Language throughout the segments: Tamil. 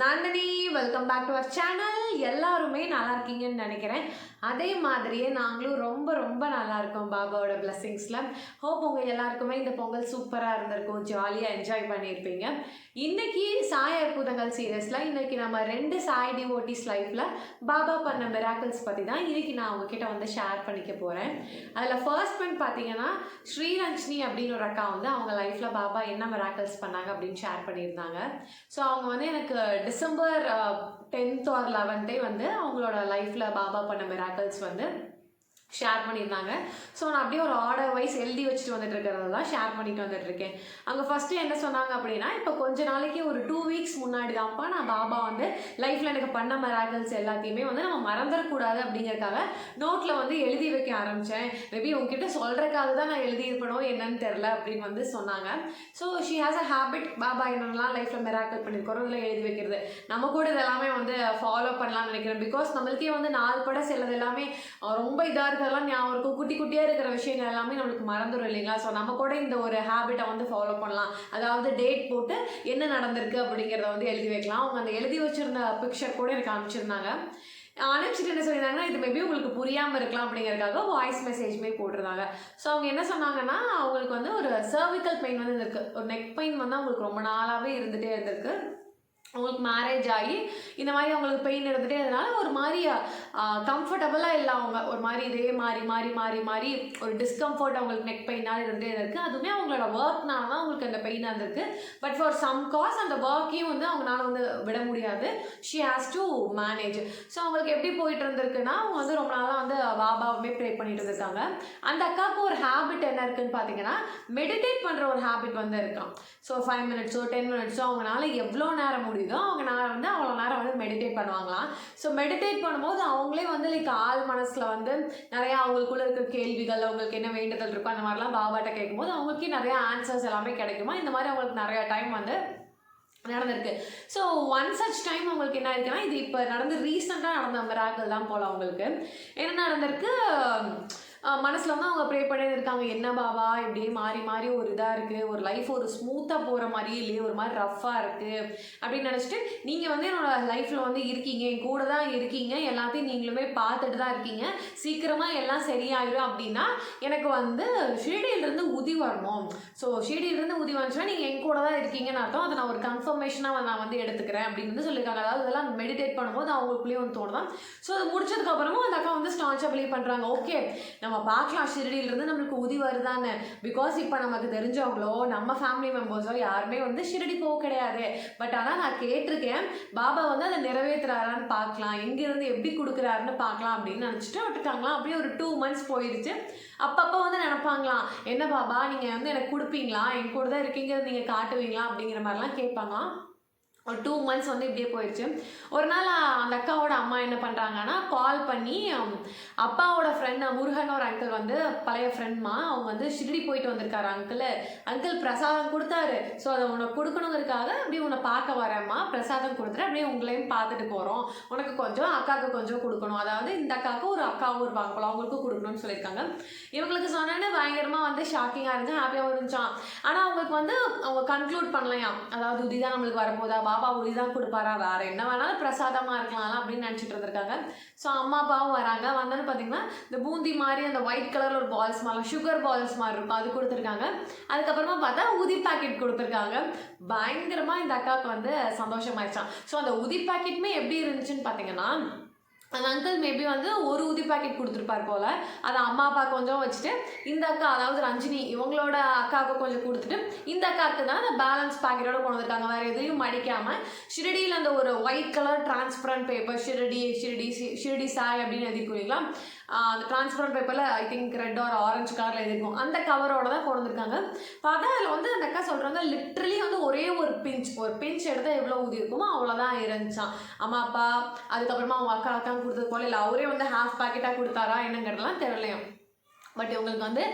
Nandini, welcome back to our channel. எல்லாருமே நல்லா இருக்கீங்கன்னு நினைக்கிறேன். அதே மாதிரியே நாங்களும் ரொம்ப ரொம்ப நல்லா இருக்கோம் பாபாவோட பிளெஸிங்ஸ்ல. ஹோப் உங்க எல்லாருக்குமே இந்த பொங்கல் சூப்பரா இருந்திருக்கும், ஜாலியா என்ஜாய் பண்ணியிருப்பீங்க. இன்னைக்கு சாய் அற்புதங்கள் சீரியஸ்ல இன்னைக்கு நம்ம 2 சாய் டிவோட்டிஸ் லைஃப்ல பாபா பண்ண மிராக்கிள்ஸ் பத்தி தான் இன்னைக்கு நான் உங்ககிட்ட வந்து ஷேர் பண்ணிக்க போறேன். அதுல ஃபர்ஸ்ட் ஒன் பாத்தீங்கன்னா ஸ்ரீரஞ்சனி அப்படின்னு ஒரு அக்கா வந்து அவங்க லைஃப்ல பாபா என்ன மிராக்கிள்ஸ் பண்ணாங்க அப்படின்னு ஷேர் பண்ணியிருந்தாங்க. ஸோ அவங்க வந்து எனக்கு டிசம்பர் 10th or 11th வந்து அவங்களோட லைஃப்பில் பாபா பண்ண மிராக்கிள்ஸ் வந்து ஷேர் பண்ணியிருந்தாங்க. ஸோ நான் அப்படியே ஒரு ஆர்டர் வைஸ் எழுதி வச்சுட்டு வந்துட்டு இருக்கிறதெல்லாம் ஷேர் பண்ணிட்டு வந்துட்டு இருக்கேன். அங்கே ஃபஸ்ட்டு என்ன சொன்னாங்க அப்படின்னா, இப்போ கொஞ்ச நாளைக்கு ஒரு 2 weeks முன்னாடி தான்ப்பா நான் பாபா வந்து லைஃப்பில் எனக்கு பண்ண மிராக்கிள்ஸ் எல்லாத்தையுமே வந்து நம்ம மறந்துடக்கூடாது அப்படிங்கிறதுக்காக நோட்டில் வந்து எழுதி வைக்க ஆரம்பித்தேன். மேபி உங்ககிட்ட சொல்கிறக்காக தான் நான் எழுதியிருப்பணும் என்னன்னு தெரில அப்படின்னு வந்து சொன்னாங்க. So she has a habit, Baba என்னென்னலாம் லைஃப்பில் மிராக்கிள் பண்ணியிருக்கிறோம் இதில் எழுதி வைக்கிறது. நம்ம கூட இதெல்லாமே வந்து ஃபாலோ பண்ணலாம்னு நினைக்கிறேன். பிகாஸ் நம்மளுக்கே வந்து 4 படம் செல்லது எல்லாமே ரொம்ப இதாக இருக்கிறதெல்லாம் ஞாபகம் இருக்கும். குட்டி குட்டியாக இருக்கிற விஷயங்கள் எல்லாமே நம்மளுக்கு மறந்துடும் இல்லைங்களா? ஸோ நம்ம கூட இந்த ஒரு ஹேபிட்டை வந்து ஃபாலோ பண்ணலாம். அதாவது டேட் போட்டு என்ன நடந்திருக்கு அப்படிங்கிறத வந்து எழுதி வைக்கலாம். அவங்க அந்த எழுதி வச்சிருந்த பிக்சர் கூட எனக்கு அனுப்பிச்சிருந்தாங்க. அனுப்பிச்சிட்டு என்ன சொல்லியிருந்தாங்கன்னா, இது மேபி உங்களுக்கு புரியாமல் இருக்கலாம் அப்படிங்கிறதுக்காக வாய்ஸ் மெசேஜ்மே போட்டிருந்தாங்க. ஸோ அவங்க என்ன சொன்னாங்கன்னா, அவங்களுக்கு வந்து ஒரு சர்விக்கல் பெயின் வந்து இருக்குது, ஒரு நெக் பெயின் வந்து அவங்களுக்கு ரொம்ப நாளாகவே இருந்துகிட்டே இருந்திருக்கு. அவங்களுக்கு மேரேஜ் ஆகி இந்த மாதிரி அவங்களுக்கு பெயின் இருந்துகிட்டே இருந்தனால ஒரு மாதிரி கம்ஃபர்டபுளாக இல்லை. அவங்க ஒரு மாதிரி இதே மாறி ஒரு டிஸ்கம்ஃபர்ட் அவங்களுக்கு நெக் பெயினால் இருந்துகிட்டே இருக்குது. அதுவுமே அவங்களோட ஒர்க்னால தான் அவங்களுக்கு அந்த பெயின் இருந்திருக்கு. பட் ஃபார் சம் காஸ் அந்த ஒர்க்கையும் வந்து அவங்களால வந்து விட முடியாது. She has to manage. So அவங்களுக்கு எப்படி போயிட்டு இருந்திருக்குன்னா, அவங்க வந்து ரொம்ப நாளாக வந்து பாபாவுமே ப்ரே பண்ணிட்டு இருந்திருக்காங்க. அந்த அக்காவுக்கு ஒரு ஹேபிட் என்ன இருக்குன்னு பார்த்தீங்கன்னா, மெடிடேட் பண்ணுற ஒரு ஹேபிட் வந்து இருக்கான். ஸோ 5 minutes 10 minutes அவங்களால எவ்வளோ நேரம் முடியுதோ அவங்க வந்து அவ்வளோ நேரம் வந்து மெடிடேட் பண்ணுவாங்களாம். ஸோ மெடிடேட் பண்ணும்போது அவங்களே வந்து ஆள் மனசில் வந்து நிறையா அவங்களுக்குள்ள இருக்கிற கேள்விகள், அவங்களுக்கு என்ன வேண்டுதல் இருக்கோ அந்த மாதிரிலாம் பாபாட்ட கேட்கும்போது அவங்களுக்கே நிறையா ஆன்சர்ஸ் எல்லாமே கிடைக்குமா. இந்த மாதிரி அவங்களுக்கு நிறையா டைம் வந்து நடந்திருக்கு. ஸோ ஒன் சச் டைம் அவங்களுக்கு என்ன இருக்குன்னா, இது இப்போ ரீசெண்டாக நடந்த மிராக்கிள் தான் போல். அவங்களுக்கு என்ன நடந்திருக்கு, மனசில் வந்து அவங்க ப்ரே பண்ணிட்டு இருக்காங்க, என்ன பாபா இப்படியே மாறி ஒரு இதாக இருக்குது, ஒரு லைஃப் ஒரு ஸ்மூத்தாக போகிற மாதிரியே இல்லையே, ஒரு மாதிரி ரஃப்பாக இருக்குது அப்படின்னு நினச்சிட்டு, நீங்கள் வந்து என்னோடய லைஃப்பில் வந்து இருக்கீங்க, என் கூட தான் இருக்கீங்க, எல்லாத்தையும் நீங்களுமே பார்த்துட்டு தான் இருக்கீங்க, சீக்கிரமாக எல்லாம் சரியாயிடும் அப்படின்னா எனக்கு வந்து ஷீடியிலிருந்து உதி வரணும். ஸோ ஷீடியிலிருந்து உதி வந்துச்சுன்னா நீங்கள் என் கூட தான் இருக்கீங்கன்னு அர்த்தம். அதை நான் ஒரு கன்ஃபர்மேஷனாக நான் வந்து எடுத்துக்கிறேன் அப்படின்னு வந்து சொல்லியிருக்காங்க. அதாவது இதெல்லாம் மெடிடேட் பண்ணும்போது அவங்களுக்குள்ளேயும் வந்து தோணுதான். ஸோ அது முடிச்சதுக்கப்புறமா அந்த அக்கா வந்து ஸ்டான்ச்சாக பிலீவ் பண்ணுறாங்க, ஓகே நம்ம பார்க்கலாம் ஷிரடியிலிருந்து நம்மளுக்கு உதி வருதான்னு. பிகாஸ் இப்போ நமக்கு தெரிஞ்சவங்களோ நம்ம ஃபேமிலி மெம்பர்ஸோ யாருமே வந்து ஷிரடி போக கிடையாது. பட் ஆனால் நான் கேட்டிருக்கேன், பாபா வந்து அதை நிறைவேற்றுறாரான்னு பார்க்கலாம், எங்கேருந்து எப்படி கொடுக்குறாருன்னு பார்க்கலாம் அப்படின்னு நினச்சிட்டு விட்டுட்டாங்களாம். அப்படியே ஒரு 2 months போயிடுச்சு. அப்பப்போ வந்து நினைப்பாங்களாம், என்ன பாபா நீங்கள் வந்து எனக்கு கொடுப்பீங்களா, என் கூட தான் இருக்கீங்க, நீங்கள் காட்டுவீங்களா அப்படிங்கிற மாதிரிலாம் கேட்பாங்களாம். ஒரு 2 months வந்து இப்படியே போயிடுச்சு. ஒரு நாள் அந்த அக்காவோட அம்மா என்ன பண்ணுறாங்கன்னா, கால் பண்ணி அப்பாவோட ஃப்ரெண்ட் முருகன் ஒரு அங்கிள் வந்து பழைய ஃப்ரெண்ட்மா, அவங்க வந்து ஷிரடி போயிட்டு வந்திருக்காரு அங்கிள் பிரசாதம் கொடுத்தாரு. ஸோ அதை உனக்கு கொடுக்கணுங்கிறதுக்காக அப்படியே உன்னை பார்க்க வரேம்மா, பிரசாதம் கொடுத்துட்டு அப்படியே உங்களையும் பார்த்துட்டு போகிறோம், உனக்கு கொஞ்சம் அக்காவுக்கு கொஞ்சம் கொடுக்கணும், அதாவது இந்த அக்காவுக்கு ஒரு அக்காவும் இருப்பாங்க போல, அவங்களுக்கும் கொடுக்கணும்னு சொல்லியிருக்காங்க. இவங்களுக்கு சொன்னேன்னு பயங்கரமாக வந்து ஷாக்கிங்காக இருந்துச்சு, ஹாப்பியாகவும் இருந்துச்சான். ஆனால் அவங்களுக்கு வந்து அவங்க கன்க்ளூட் பண்ணலையாம், அதாவது உதிதான் நம்மளுக்கு வரப்போதா, பாபா உதி தான் கொடுப்பாரா, வேற என்ன வேணாலும் பிரசாதமாக இருக்கலாம் அப்படின்னு நினச்சிட்டு இருந்திருக்காங்க. ஸோ அம்மா அப்பாவும் வராங்க. வந்தோன்னு பார்த்தீங்கன்னா இந்த பூந்தி மாதிரி அந்த ஒயிட் கலரில் ஒரு பால்ஸ் மாதிரி சுகர் பால்ஸ் மாதிரி இருக்கும், அது கொடுத்துருக்காங்க. அதுக்கப்புறமா பார்த்தா உதி பேக்கெட் கொடுத்துருக்காங்க. பயங்கரமாக இந்த அக்காவுக்கு வந்து சந்தோஷமாயிடுச்சான். ஸோ அந்த உதி பேக்கெட்டுமே எப்படி இருந்துச்சுன்னு பார்த்தீங்கன்னா, அந்த அங்கிள் மேபி வந்து ஒரு உதி பேக்கெட் கொடுத்துருப்பார் போல், அதை அம்மா அப்பா கொஞ்சம் வச்சுட்டு இந்த அக்கா அதாவது ரஞ்சினி இவங்களோட அக்காவுக்கு கொஞ்சம் கொடுத்துட்டு இந்த அக்காவுக்கு தான் அந்த பேலன்ஸ் பேக்கெட்டோட கொண்டு வந்திருக்காங்க. வேறு எதையும் மடிக்காமல் ஷிரடியில் அந்த ஒரு white colour transparent paper Shirdi Sai அப்படின்னு எழுதிருக்கீங்களா, அந்த டிரான்ஸ்பரண்ட் பேப்பரில் I think red or orange கலரில் எழுதிருக்கும், அந்த கவரோட தான் கொண்டு வந்திருக்காங்க. பார்த்தா அதில் வந்து அந்த அக்கா சொல்கிறாங்க, லிட்ரலி வந்து ஒரே ஒரு பிஞ்ச் எடுத்தால் எவ்வளோ ஊதி இருக்குமோ அவ்வளோதான் இருந்துச்சான். அம்மா அப்பா அதுக்கப்புறமா அவங்க அக்கா கொடுத்தது போல இல்லை, அவரே வந்து ஹாஃப் பேக்கெட்டாக கொடுத்தாரா என்னங்கிறதுலாம் தெரியலையும். பட் இவங்களுக்கு வந்து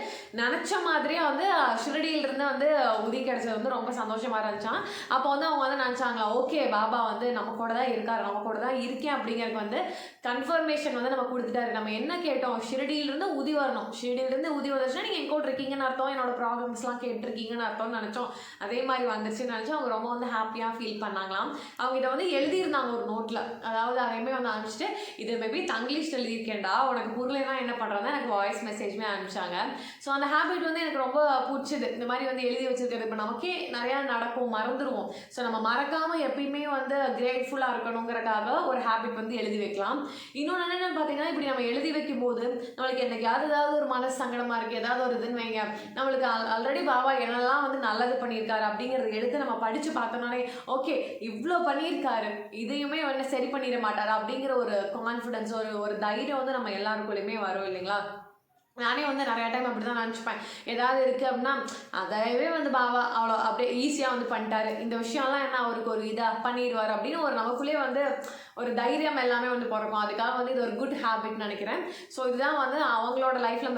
நினச்ச மாதிரியே வந்து ஷிரடியிலிருந்து வந்து உதி கிடைச்சது வந்து ரொம்ப சந்தோஷமாக இருந்துச்சான். அப்போ வந்து அவங்க வந்து நினச்சாங்களா, ஓகே பாபா வந்து நம்ம கூட தான் இருக்கார், நம்ம கூட தான் இருக்கேன் அப்படிங்கிறதுக்கு வந்து கன்ஃபர்மேஷன் வந்து நம்ம கொடுத்துட்டாரு. நம்ம என்ன கேட்டோம், ஷிரடியிலிருந்து உதி வரணும், ஷிரடியிலிருந்து உதி வந்துச்சுன்னா நீங்கள் எங்கே இருக்கீங்கன்னு அர்த்தம், என்னோட ப்ராப்ளம்ஸ்லாம் கேட்டிருக்கீங்கன்னு அர்த்தம்னு நினச்சோம். அதே மாதிரி வந்துருச்சுன்னு நினச்சோம். அவங்க ரொம்ப வந்து ஹாப்பியாக ஃபீல் பண்ணாங்களாம். அவங்க இதை வந்து எழுதியிருந்தாங்க ஒரு நோட்டில், அதாவது அதையுமே வந்து அனுப்பிச்சிட்டு, இது மேபி தங்கிலீஷில் எழுதியிருக்கேன்டா, உனக்கு புரியலைன்னா என்ன பண்ணுறதா எனக்கு வாய்ஸ் மெசேஜ்மே அனுப்பிச்சாங்க. ஸோ அந்த ஹேபிட் வந்து எனக்கு ரொம்ப பிடிச்சது. இந்த மாதிரி வந்து எழுதி வச்சிருக்கிறது. இப்போ நமக்கே நிறையா நடக்கும், மறந்துடுவோம். ஸோ நம்ம மறக்காமல் எப்பயுமே வந்து கிரேட்ஃபுல்லாக இருக்கணுங்கிறக்காக ஒரு ஹேபிட் வந்து எழுதி வைக்கலாம். இன்னொன்று என்னென்னு பார்த்தீங்கன்னா, இப்படி நம்ம எழுதி வைக்கும் போது நம்மளுக்கு என்னைக்காவது ஏதாவது ஒரு மனசு சங்கடமாக இருக்குது, ஏதாவது ஒரு இதுன்னு வைங்க, நம்மளுக்கு ஆல்ரெடி பாபா என்னெல்லாம் வந்து நல்லது பண்ணியிருக்காரு அப்படிங்கிறத எடுத்து நம்ம படித்து பார்த்தோம்னாலே, ஓகே இவ்வளோ பண்ணியிருக்காரு, இதையுமே வந்து சரி பண்ணிட மாட்டார் அப்படிங்கிற ஒரு கான்ஃபிடென்ஸ், ஒரு தைரியம் வந்து நம்ம எல்லாருக்குள்ளேயுமே வரும் இல்லைங்களா? நானே வந்து நிறையா டைம் அப்படி தான் நினச்சிப்பேன். ஏதாவது இருக்குது அப்படின்னா, அதையவே வந்து பாபா அவ்வளோ அப்படியே ஈஸியாக வந்து பண்ணிட்டாரு, இந்த விஷயம்லாம் என்ன அவருக்கு ஒரு இதாக பண்ணிடுவார் அப்படின்னு ஒரு நமக்குள்ளேயே வந்து ஒரு தைரியம் எல்லாமே வந்து பிறக்கும். அதுக்காக வந்து இது ஒரு குட் ஹேபிட்னு நினைக்கிறேன். ஸோ இதுதான் வந்து அவங்களோட லைஃப்பில்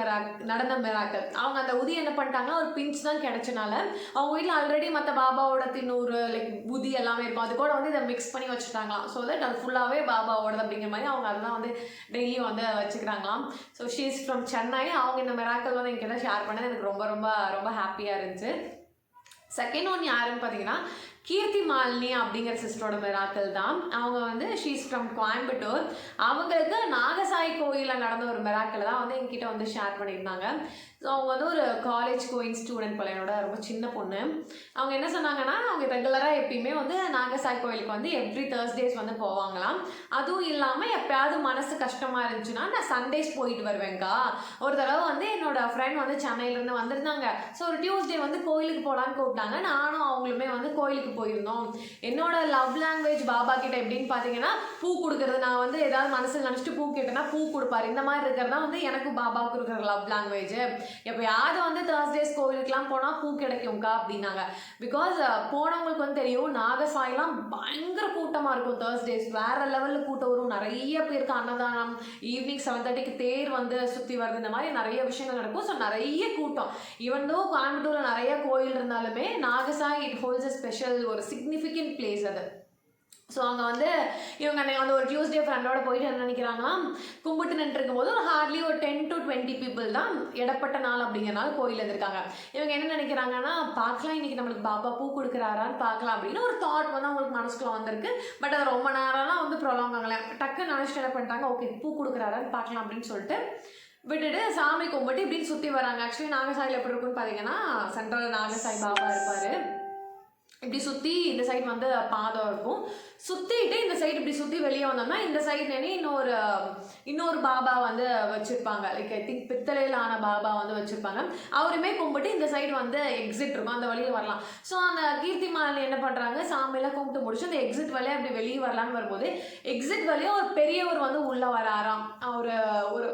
நடந்த மிராக்கள். அவங்க அந்த உதி என்ன பண்ணிட்டாங்கன்னா, ஒரு பிஞ்ச் தான் கிடைச்சனால அவங்க வீட்டில் ஆல்ரெடி மற்ற பாபாவோட தின்னூறு லைக் உதி எல்லாமே இருக்கும், அது கூட வந்து இதை மிக்ஸ் பண்ணி வச்சுட்டாங்களாம். ஸோ தட் அது ஃபுல்லாகவே பாபாவோடது அப்படிங்கிற மாதிரி அவங்க அதெல்லாம் வந்து டெய்லியும் வந்து வச்சுக்கிறாங்களாம். So she is from Chennai. அவங்க இந்த மிராக்கள் வந்து என்கிட்ட ஷேர் பண்ணது எனக்கு ரொம்ப ரொம்ப ரொம்ப ஹாப்பியாக இருந்துச்சு. செகண்ட் ஒன் யாருன்னு பார்த்தீங்கன்னா, கீர்த்தி மாலினி அப்படிங்கிற சிஸ்டரோட மிராக்கள் தான். அவங்க வந்து ஷீஸ் ஃப்ரம் கோயம்புத்தூர். அவங்களுக்கு நாகசாய் கோயிலில் நடந்த ஒரு மிராக்கள் தான் வந்து என்கிட்ட வந்து ஷேர் பண்ணியிருந்தாங்க. ஸோ அவங்க வந்து ஒரு காலேஜ் கோயிங் ஸ்டூடெண்ட் போல, என்னோட ரொம்ப சின்ன பொண்ணு. அவங்க என்ன சொன்னாங்கன்னா, அவங்க ரெகுலராக எப்பயுமே வந்து நாகசாய் கோயிலுக்கு வந்து எவ்ரி தேர்ஸ்டேஸ் வந்து போவாங்களாம். அதுவும் இல்லாமல் எப்போயாவது மனசு கஷ்டமாக இருந்துச்சுன்னா நான் சண்டேஸ் போயிட்டு வருவேங்க்கா. ஒரு தடவை வந்து என்னோட ஃப்ரெண்ட் வந்து சென்னையிலேருந்து வந்திருந்தாங்க. ஸோ ஒரு டியூஸ்டே வந்து கோயிலுக்கு போகலான்னு கூப்பிட்டாங்க. நானும் அவங்களுமே வந்து கோயிலுக்கு போயிருந்தோம். என்னோட லவ் லாங்குவேஜ் பாபா கிட்ட எப்படின்னு பார்த்தீங்கன்னா, பூ கொடுக்கறது. நான் வந்து ஏதாவது மனசில் நினச்சிட்டு பூ கேட்டேன்னா பூ கொடுப்பாரு. இந்த மாதிரி இருக்கிறது தான் வந்து எனக்கு பாபாவுக்கு இருக்கிற லவ் லாங்குவேஜ். எப்போயாவது வந்து தேர்ஸ்டேஸ் கோயிலுக்குலாம் போனால் பூ கிடைக்கும்க்கா அப்படின்னாங்க. பிகாஸ் போனவங்களுக்கு வந்து தெரியும், நாகசாயெலாம் பயங்கர கூட்டமாக இருக்கும் தேர்ஸ்டேஸ். வேறு லெவலில் கூட்டம் வரும். நிறைய பேருக்கு அன்னதானம், ஈவினிங் 7:30க்கு தேர் வந்து சுற்றி வருது. இந்த மாதிரி நிறைய விஷயங்கள் நடக்கும். ஸோ நிறைய கூட்டம். ஈவன் தோ கோயம்புத்தூரில் நிறைய கோயில் இருந்தாலுமே நாகசாய் இட் ஹோல்ட்ஸ் அ ஸ்பெஷல், ஒரு சிக்னிஃபிகண்ட் பிளேஸ் அது. ஸோ அங்கே வந்து இவங்க அந்த ஒரு டியூஸ்டே ஃப்ரெண்டோட போயிட்டு என்ன நினைக்கிறாங்கன்னா, கும்பிட்டு நின்றுருக்கும் போது ஒரு ஹார்ட்லி ஒரு 10 to 20 பீப்புள் தான் இடப்பட்ட நாள் அப்படிங்கிறனால கோயில் இருக்காங்க. இவங்க என்ன நினைக்கிறாங்கன்னா, பார்க்கலாம் இன்றைக்கி நம்மளுக்கு பாபா பூ கொடுக்குறாரான்னு பார்க்கலாம் அப்படின்னு ஒரு தாட் வந்து அவங்களுக்கு மனசுக்குள்ள வந்திருக்கு. பட் அது ரொம்ப நேரம்லாம் வந்து ப்ரொலாங் ஆகலை. டக்குன்னு நினச்சிட்டு என்ன பண்ணிட்டாங்க, ஓகே பூ கொடுக்குறாரான்னு பார்க்கலாம் அப்படின்னு சொல்லிட்டு விட்டுட்டு சாமி கும்பிட்டு இப்படின்னு சுற்றி வராங்க. ஆக்சுவலி நாகசாயில் எப்படி இருக்குன்னு பார்த்தீங்கன்னா, சென்ட்ரல் நாகசாய் பாபா இருப்பார். இப்படி சுற்றி இந்த சைடு வந்து பாதம் இருக்கும். சுற்றிட்டு இந்த சைடு இப்படி சுற்றி வெளியே வந்தோம்னா இந்த சைடு இன்னொரு பாபா வந்து வச்சுருப்பாங்க. லைக் ஐ திங்க் பித்தளையிலான பாபா வந்து வச்சுருப்பாங்க. அவருமே கும்பிட்டு இந்த சைடு வந்து எக்ஸிட் இருக்கும், அந்த வழியில் வரலாம். ஸோ அந்த கீர்த்தி மாலினி என்ன பண்ணுறாங்க, சாமியெல்லாம் கும்பிட்டு முடிச்சு அந்த எக்ஸிட் வழியாக அப்படி வெளியே வரலான்னு வரும்போது எக்ஸிட் வழியாக ஒரு பெரியவர் வந்து உள்ளே வராராம். அவர்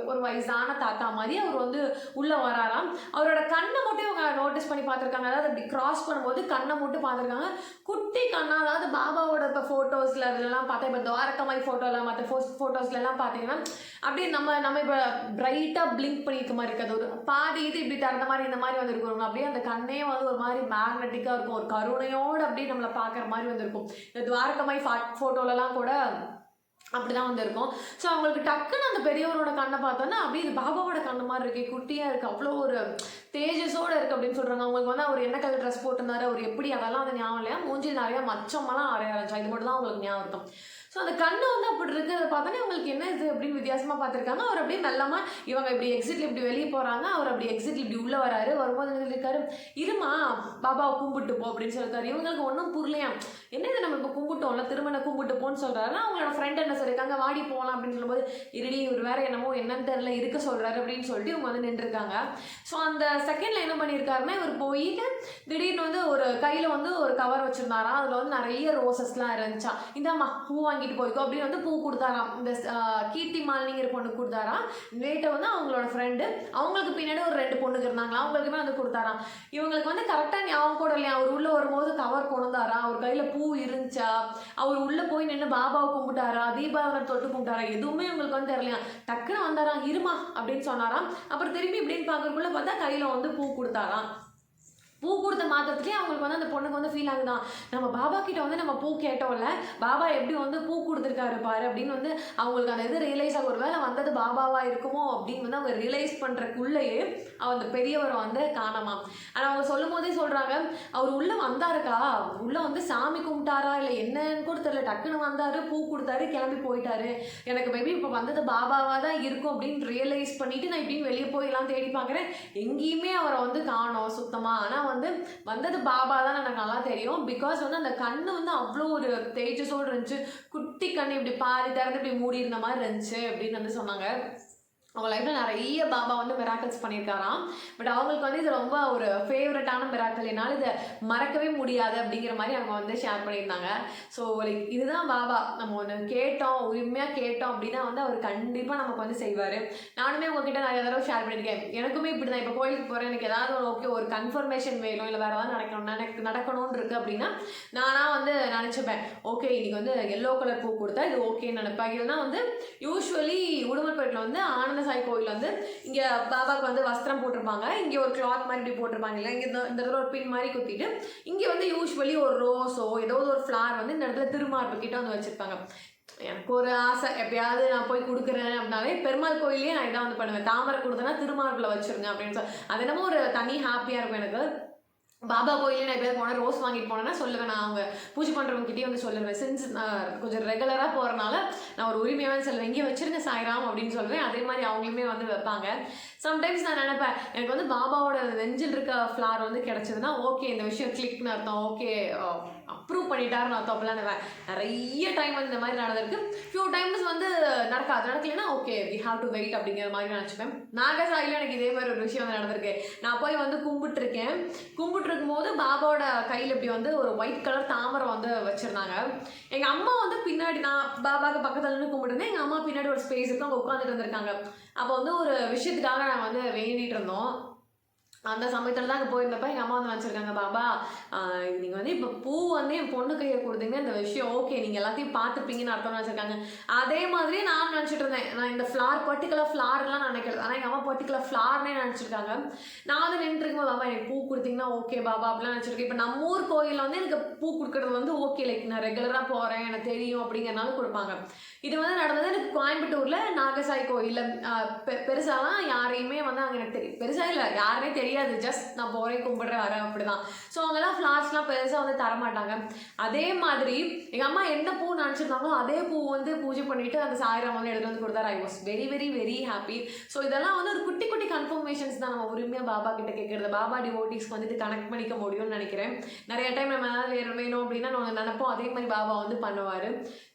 ஒரு வயசான தாத்தா மாதிரி அவர் வந்து உள்ளே வராராம். அவரோட கண்ணை மட்டும் இவங்க நோட்டீஸ் பண்ணி பார்த்துருக்காங்க. அதாவது அப்படி கிராஸ் பண்ணும்போது கண்ணை மட்டும் பார்த்துருக்காங்க. குட்டி கண்ணா. அதாவது பாபாவோட இப்போ ஃபோட்டோஸில் இதெல்லாம் பார்த்தா, இப்போ துவாரகமாய் ஃபோட்டோவில் மற்ற ஃபோட்டோஸ்லாம் பார்த்தீங்கன்னா அப்படியே நம்ம இப்போ பிரைட்டாக பிளிங்க் பண்ணியிருக்க மாதிரி இருக்காது. ஒரு பாதி இது இப்படி தகுந்த மாதிரி இந்த மாதிரி வந்துருக்கும். அப்படியே அந்த கண்ணே வந்து ஒரு மாதிரி மேக்னெட்டிக்காக இருக்கும். ஒரு கருணையோடு அப்படியே நம்மளை பார்க்குற மாதிரி வந்துருக்கும். இந்த துவாரகமாய் ஃபோட்டோலலாம் கூட அப்படி தான் வந்து இருக்கும். ஸோ அவங்களுக்கு டக்குன்னு அந்த பெரியவரோட கண்ணை பார்த்தோன்னா அப்படியே இது பாபாவோட கண்ணு மாதிரி இருக்கு, குட்டியாக இருக்குது, அவ்வளோ ஒரு தேஜஸோடு இருக்குது அப்படின்னு சொல்கிறாங்க. அவங்களுக்கு வந்து அவர் என்ன கலர் ட்ரெஸ் போட்டிருந்தாரு, அவர் எப்படி, அதெல்லாம் வந்து ஞாபகம் இல்லையா. மூஞ்சி நிறையா மச்சமெல்லாம் அறைய ஆரம்பிச்சா, இது மட்டும் தான் அவங்களுக்கு ஞாபகம் இருக்கும். ஸோ அந்த கண்ணு வந்து அப்படி இருக்கிறத பார்த்தோன்னே அவங்களுக்கு என்ன இது அப்படின்னு வித்தியாசமாக பார்த்துருக்காங்க. அவர் அப்படியே மெல்லமாக இவங்க இப்படி எக்ஸிட்டில் இப்படி வெளியே போகிறாங்க, அவர் அப்படி எக்ஸிட்டில் இப்படி உள்ளே வராரு. வரும்போது இருக்காரு, இருமா பாபாவை கும்பிட்டு போ அப்படின்னு சொல்லியிருக்காரு. இவங்களுக்கு ஒன்றும் புரியலையா, என்ன இது நம்ம இப்போ கும்பிட்டோம்ல, திருமணம் கும்பிட்டு போன்னு சொல்கிறாரு. அவங்களோட ஃப்ரெண்ட் என்ன சொல்லியிருக்காங்க, வாடி போகலாம் அப்படின்னு சொல்லும்போது, இருடி இவர் வேறு என்னமோ என்னன்னு தெரியல இருக்க சொல்கிறாரு அப்படின்னு சொல்லிட்டு இவங்க வந்து நின்றுருக்காங்க. ஸோ அந்த செகண்டில் என்ன பண்ணியிருக்காருன்னா, இவர் போயிட்டு திடீர்னு வந்து ஒரு கையில் வந்து ஒரு கவர் வச்சுருந்தாராம். அதில் வந்து நிறைய ரோசஸ்லாம் இருந்துச்சா. இந்தாம்மா பூ வாங்கிட்டு போய்க்கோ அப்படின்னு வந்து பூ கொடுத்தாராம். இந்த கீர்த்தி மாலினிங்கிற பொண்ணுக்கு கொடுத்தாராம். லேட்டை வந்து அவங்களோட ஃப்ரெண்டு, அவங்களுக்கு பின்னாடி ஒரு 2 பொண்ணுங்க இருந்தாங்களா, அவங்களுக்குமே வந்து கொடுத்தாராம். இவங்களுக்கு வந்து கரெக்டாக ஞாபகம் கூட இல்லையா, அவர் உள்ளே வரும்போது கவர் கொண்டாராம், அவர் கையில் பூ இருந்துச்சா, அவர் உள்ளே போய் நின்று பாபாவை கும்பிட்டாரா, தீபாவளி தொட்டு கும்பிட்டாரா, எதுவுமே உங்களுக்கு வந்து தெரியலையா. டக்குன்னு வந்தாரா, இருமா அப்படின்னு சொன்னாராம். அப்புறம் திரும்பி இப்படின்னு பார்க்கறதுக்குள்ள பார்த்தா கையில் வந்து பூ கொடுத்தாராம். பூ கொடுத்த மாத்திரத்துலேயே அவங்களுக்கு வந்து அந்த பொண்ணுக்கு வந்து ஃபீல் ஆகுதான், நம்ம பாபா கிட்ட வந்து நம்ம பூ கேட்டோம்ல, பாபா எப்படி வந்து பூ கொடுத்துருக்காரு பாரு அப்படின்னு வந்து அவங்களுக்கு அந்த இது ரியலைஸ் ஆகும். ஒரு வேளை வந்தது பாபாவா இருக்குமோ அப்படின்னு வந்து அவங்க ரியலைஸ் பண்ணுறக்குள்ளேயே அந்த பெரியவரை வந்து காணாமாம். ஆனால் அவங்க சொல்லும் போதே சொல்கிறாங்க, அவர் உள்ளே வந்தாருக்கா, உள்ளே வந்து சாமி கும்பிட்டாரா இல்லை என்னன்னு கூட தெரியல, டக்குன்னு வந்தார், பூ கொடுத்தாரு, கிளம்பி போயிட்டாரு. எனக்கு மேபி இப்போ வந்தது பாபாவாக தான் இருக்கும் அப்படின்னு ரியலைஸ் பண்ணிவிட்டு நான் இப்படின்னு வெளியே போய் எல்லாம் தேடி பார்க்குறேன், எங்கேயுமே அவரை வந்து காணோம் சுத்தமாக. ஆனால் வந்து வந்தது பாபா தான் எனக்கு நல்லா தெரியும். பிகாஸ் வந்து அந்த கண்ணு வந்து அவ்வளோ ஒரு தேஜஸோடு இருந்துச்சு, குட்டி கண்ணு இப்படி பாதி திறந்து இப்படி மூடி இருந்த மாதிரி இருந்துச்சு அப்படின்னு வந்து சொன்னாங்க. அவங்க லைஃப்பில் நிறைய பாபா வந்து மிராக்கிள்ஸ் பண்ணியிருக்காராம். பட் அவங்களுக்கு வந்து இது ரொம்ப ஒரு ஃபேவரட்டான மிராக்கிள், என்னால் இதை மறக்கவே முடியாது அப்படிங்கிற மாதிரி அவங்க வந்து ஷேர் பண்ணியிருந்தாங்க. ஸோ லைக் இதுதான் பாபா, நம்ம ஒன்று கேட்டோம், உரிமையாக கேட்டோம் அப்படின்னா வந்து அவர் கண்டிப்பாக நமக்கு வந்து செய்வார். நானுமே உங்ககிட்ட நிறைய தடவை ஷேர் பண்ணியிருக்கேன், எனக்குமே இப்படி தான். இப்போ கோயிலுக்கு போகிறேன், எனக்கு ஏதாவது ஒரு ஓகே ஒரு கன்ஃபர்மேஷன் வேணும், இல்லை வேறு ஏதாவது நடக்கணும்னு இருக்குது அப்படின்னா நானாக வந்து நினச்சிப்பேன், ஓகே இன்றைக்கி வந்து எல்லோ கலர் பூ கொடுத்தா இது ஓகேன்னு நினைப்பேன். இல்லைன்னா வந்து யூஸ்வலி உடுமல்பேட்டில் வந்து ஆனந்த சாய் கோயில் வந்து இங்கே பாபாவுக்கு வந்து வஸ்திரம் போட்டிருப்பாங்க, இங்கே ஒரு கிளாத் மாதிரி இப்படி போட்டிருப்பாங்க, இல்லை இங்கே இந்த இடத்துல ஒரு பின் மாதிரி குத்திட்டு இங்கே வந்து யூஸ்வலி ஒரு ரோஸோ ஏதோ ஒரு ஃப்ளார் வந்து இந்த இடத்துல திருமார்பு கிட்ட வந்து வச்சுருப்பாங்க. எனக்கு ஒரு ஆசை, எப்பயாவது நான் போய் கொடுக்குறேன் அப்படின்னாலே பெருமாள் கோயிலே நான் இதான் வந்து பண்ணுவேன், தாமரை கொடுத்தேன்னா திருமார்பில் வச்சுருங்க அப்படின்னு சொல்லி அது என்னமோ ஒரு தனி ஹாப்பியாக இருக்கும் எனக்கு. பாபா கோயிலே நான் எப்போயாவது போனால் ரோஸ் வாங்கிட்டு போனேன்னா சொல்லுவேன், நான் அவங்க பூஜை பண்ணுறவங்ககிட்டே வந்து சொல்லுவேன். சின்ஸ் நான் கொஞ்சம் ரெகுலராக போகிறனால நான் ஒரு உரிமையாக சொல்லுவேன், இங்கே வச்சுருங்க சாய்ராம் அப்படின்னு சொல்லுவேன். அதே மாதிரி அவங்களுமே வந்து வைப்பாங்க. சம்டைம்ஸ் நான் நினைப்பேன், எனக்கு வந்து பாபாவோட நெஞ்சில் இருக்க ஃப்ளார் வந்து கிடச்சதுன்னா ஓகே இந்த விஷயம் கிளிக்னு அர்த்தம், ஓகே அப்ரூவ் பண்ணிட்டாருன்னு அர்த்தம். அப்படிலாம் நிறைய டைம் வந்து இந்த மாதிரி நடந்திருக்கு. ஃபியூ டைம்ஸ் வந்து நடக்கலைன்னா okay we have to wait அப்படிங்கிற மாதிரி நினச்சிப்பேன். நாகசாயில் எனக்கு இதே மாதிரி ஒரு விஷயம் வந்து நடந்திருக்கு. நான் போய் வந்து கும்பிட்டுருக்கேன், இருக்கும்போது பாபாவோட கையில் இப்படி வந்து ஒரு ஒயிட் கலர் தாமரை வந்து வச்சுருந்தாங்க. எங்கள் அம்மா வந்து பின்னாடி, நான் பாபாவுக்கு பக்கத்தில் நின்று கும்பிட்டுருந்தேன், எங்கள் அம்மா பின்னாடி ஒரு ஸ்பேஸ் இருக்கு, அவங்க உட்காந்துட்டு இருந்திருக்காங்க. அப்போ வந்து ஒரு விஷயத்துக்காக நாங்கள் வந்து வேண்டிகிட்டு இருந்தோம். அந்த சமயத்தில் தான் அங்கே போயிருந்தப்ப எங்கள் அம்மா வந்து வச்சுருக்காங்க, பாபா நீங்கள் வந்து இப்போ பூ வந்து என் பொண்ணு கையை கொடுத்தீங்க, இந்த விஷயம் ஓகே நீங்கள் எல்லாத்தையும் பார்த்துப்பீங்கன்னு அர்த்தம்னு வச்சுருக்காங்க. அதே மாதிரியே நான் நினச்சிட்டு இருந்தேன், நான் இந்த ஃப்ளார் பர்டிகுலர் ஃப்ளார்லாம் நினைக்கிறது, ஆனால் எங்கள் அம்மா பர்டிகுலர் ஃப்ளார்னே நினச்சிருக்காங்க. நான் வந்து நின்றுருக்கும்போது பாபா எனக்கு பூ கொடுத்தீங்கன்னா ஓகே பாபா அப்படிலாம் நினச்சிருக்கேன். இப்போ நம்ம ஊர் கோயிலில் வந்து எனக்கு பூ கொடுக்குறது வந்து ஓகே, லைக் நான் ரெகுலராக போகிறேன் எனக்கு தெரியும் அப்படிங்கிறனால கொடுப்பாங்க. இது வந்து நடந்தது எனக்கு கோயம்புத்தூரில் நாகசாய் கோயிலில். பெருசாலாம் யாரையுமே வந்து அங்கே எனக்கு தெரியும், பெருசாக இல்லை யாருமே தெரியாது, ஜஸ்ட் நான் போகிறேன் கும்பிட்றேன் வரேன் அப்படிதான். ஸோ அவங்கெல்லாம் ஃப்ளார்ஸ்லாம் பெருசாக வந்து தரமாட்டாங்க. அதே மாதிரி எங்கள் அம்மா எந்த பூ நினச்சிருந்தாங்களோ அதே பூ வந்து பூஜை பண்ணிவிட்டு அந்த சாய்ராம் வந்து எடுத்து வந்து கொடுத்தாரு. I was very very very happy. So இதெல்லாம் வந்து ஒரு குட்டி குட்டி கன்ஃபர்மேஷன்ஸ் தான் நம்ம உரிமையாக பாபா கிட்ட கேட்குறது. பாபா டிவோட்டிஸ்க்கு வந்துட்டு கனெக்ட் பண்ணிக்க முடியும்னு நினைக்கிறேன். நிறைய டைம் நம்ம ஏதாவது வேணும் அப்படின்னா நம்ம நினைப்போம், அதே மாதிரி பாபா வந்து பண்ணுவார்.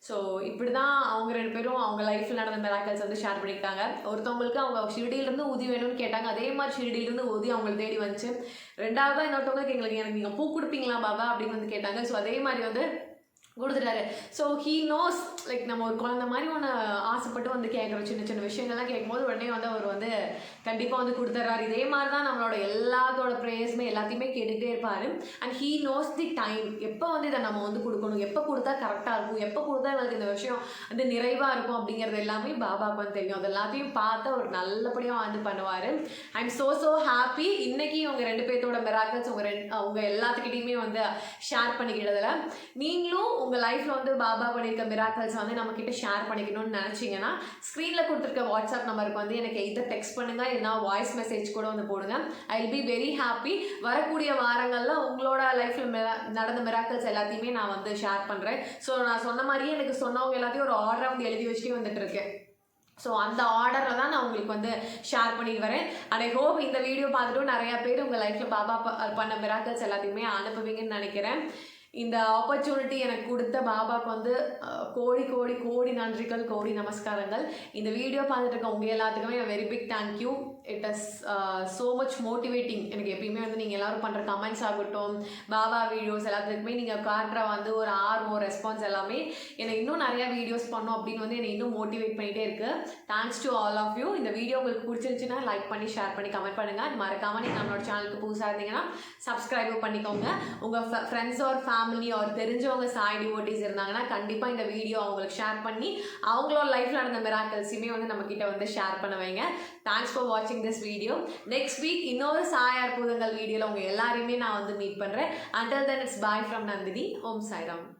ஸோ இப்படி தான் அவங்க ரெண்டு பேரும் அவங்க லைஃப்பில் நடந்த மிராக்கிள்ஸ் வந்து ஷேர் பண்ணியிருக்காங்க. ஒருத்தவங்களுக்கு அவங்க ஷிரடியிலேருந்து ஊதி வேணும்னு கேட்டாங்க, அதே மாதிரி ஷிரடியிலேருந்து ஊதி அவங்களை தேடி வந்துச்சு. ரெண்டாவதாக இன்னொருத்தவங்களுக்கு எனக்கு நீங்கள் பூ கொடுப்பீங்களா பாபா அப்படின்னு வந்து கேட்டாங்க. ஸோ அதே மாதிரி வந்து கொடுத்துட்டாரு. ஸோ ஹீ நோஸ், லைக் நம்ம ஒரு குழந்தை மாதிரி ஒன்று ஆசைப்பட்டு வந்து கேட்குறோம், சின்ன சின்ன விஷயங்கள்லாம் கேட்கும்போது உடனே வந்து அவர் வந்து கண்டிப்பாக வந்து கொடுத்துட்றாரு. இதே மாதிரி தான் நம்மளோட எல்லாத்தோட ப்ரேயர்ஸுமே எல்லாத்தையுமே கேட்டுகிட்டே இருப்பார். And he knows the time, எப்போ வந்து இதை நம்ம வந்து கொடுக்கணும், எப்போ கொடுத்தா கரெக்டாக இருக்கும், எப்போ கொடுத்தா எங்களுக்கு இந்த விஷயம் வந்து நிறைவாக இருக்கும் அப்படிங்கிறது எல்லாமே பாபாவுக்கு வந்து தெரியும். அது எல்லாத்தையும் பார்த்து அவர் நல்லபடியாக வந்து பண்ணுவார். I am so happy. இன்றைக்கி உங்கள் ரெண்டு பேர்த்தோட மிராக்கிள்ஸ் உங்கள் எல்லாத்துக்கிட்டையுமே வந்து ஷேர் பண்ணிக்கிட்டதில் நீங்களும் உங்கள் லைஃப்பில் வந்து பாபா பண்ணியிருக்க மிராக்கிள்ஸ் வந்து நம்மக்கிட்ட ஷேர் பண்ணிக்கணும்னு நினச்சிங்கன்னா ஸ்க்ரீனில் கொடுத்துருக்க வாட்ஸ்அப் நம்பருக்கு வந்து எனக்கு எதை டெக்ஸ்ட் பண்ணுங்கள், இல்லைனா வாய்ஸ் மெசேஜ் கூட வந்து போடுங்க. I will be very happy. வரக்கூடிய வாரங்களில் உங்களோட லைஃப்பில் நடந்த மிராக்கிள்ஸ் எல்லாத்தையுமே நான் வந்து ஷேர் பண்ணுறேன். ஸோ நான் சொன்ன மாதிரியே எனக்கு சொன்னவங்க எல்லாத்தையும் ஒரு ஆர்டர் வந்து எழுதி வச்சுட்டே வந்துட்டு இருக்கேன். ஸோ அந்த ஆர்டரில் தான் நான் உங்களுக்கு வந்து ஷேர் பண்ணிட்டு வரேன். அண்ட் ஐ ஹோப் இந்த வீடியோ பார்த்துட்டு நிறையா பேர் உங்கள் லைஃப்பில் பாபா பண்ண மிராக்கிள்ஸ் எல்லாத்தையுமே அனுப்புவீங்கன்னு நினைக்கிறேன். இந்த ஆப்பர்ச்சுனிட்டி எனக்கு கொடுத்த பாபாவுக்கு வந்து கோடி கோடி கோடி நன்றிகள், கோடி நமஸ்காரங்கள். இந்த வீடியோ பார்த்துட்டு இருக்க உங்கள் எல்லாத்துக்குமே very big thank you. It is so much motivating. எனக்கு எப்பயுமே வந்து நீங்கள் எல்லோரும் பண்ணுற கமெண்ட்ஸ் ஆகட்டும், பாபா வீடியோஸ் எல்லாத்துக்குமே நீங்கள் காட்டுற வந்து ஒரு ஆர்வம், ரெஸ்பான்ஸ் எல்லாமே என்னை இன்னும் நிறையா வீடியோஸ் பண்ணோம் அப்படின்னு வந்து என்னை இன்னும் மோட்டிவேட் பண்ணிகிட்டே இருக்குது. Thanks to all of you. இந்த வீடியோ உங்களுக்கு பிடிச்சிருந்துச்சுன்னா லைக் பண்ணி ஷேர் பண்ணி கமெண்ட் பண்ணுங்கள். அது மறக்காமல் நீங்கள் நம்மளோட சேனலுக்கு புதுசாக இருந்தீங்கன்னா சப்ஸ்கிரைபும் பண்ணிக்கோங்க. உங்கள் ஃப்ரெண்ட்ஸ் ஆர் ஃபேமிலி ஆர் தெரிஞ்சவங்க சாய் டிவோட்டிஸ் இருந்தாங்கன்னா கண்டிப்பாக இந்த வீடியோ அவங்களுக்கு ஷேர் பண்ணி அவங்களோட லைஃப்பில் நடந்த மிராக்கல்ஸுமே வந்து நம்மக்கிட்ட வந்து ஷேர் பண்ண வைங்க. தேங்க்ஸ் ஃபார் வாட்சிங் திஸ் வீடியோ. நெக்ஸ்ட் வீக் இன்னொரு சாய் அற்புதங்கள் வீடியோவில் உங்கள் எல்லாரையுமே நான் வந்து மீட் பண்ணுறேன். Until then, it's bye from Nandini. Om Sai Ram.